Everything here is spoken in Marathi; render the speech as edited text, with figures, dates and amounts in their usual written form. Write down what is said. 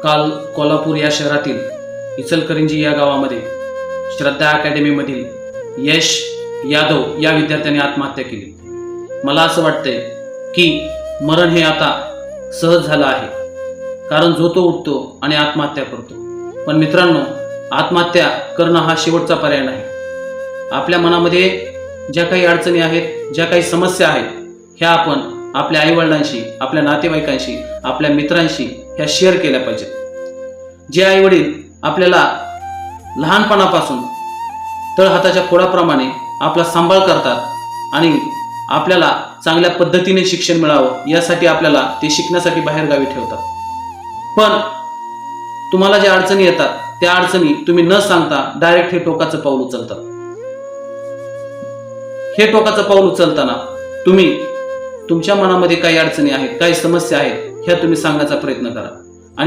काल कोल्हापूर या शहरातील इचलकरंजी या गावामध्ये श्रद्धा अकॅडमीमधील यश यादव या विद्यार्थ्याने आत्महत्या केली. मला असं वाटतंय की मरण हे आता सहज झालं आहे, कारण जो तो उठतो आणि आत्महत्या करतो. पण मित्रांनो, आत्महत्या करणं हा शेवटचा पर्याय नाही. आपल्या मनामध्ये ज्या काही अडचणी आहेत, ज्या काही समस्या आहेत, ह्या आपण आपल्या आईवडिलांशी, आपल्या नातेवाईकांशी, आपल्या मित्रांशी ह्या शेअर केल्या पाहिजेत. जे आईवडील आपल्याला लहानपणापासून तळहाताच्या फोडाप्रमाणे आपला सांभाळ करतात आणि आपल्याला चांगल्या पद्धतीने शिक्षण मिळावं यासाठी आपल्याला ते शिकण्यासाठी बाहेरगावी ठेवतात. पण तुम्हाला ज्या अडचणी येतात त्या अडचणी तुम्ही न सांगता डायरेक्ट हे टोकाचं पाऊल उचलतात. हे टोकाचं पाऊल उचलताना तुम्ही तुमच्या मनामध्ये काही अडचणी आहेत, काही समस्या आहेत, ह्या तुम्ही सांगण्याचा प्रयत्न करा.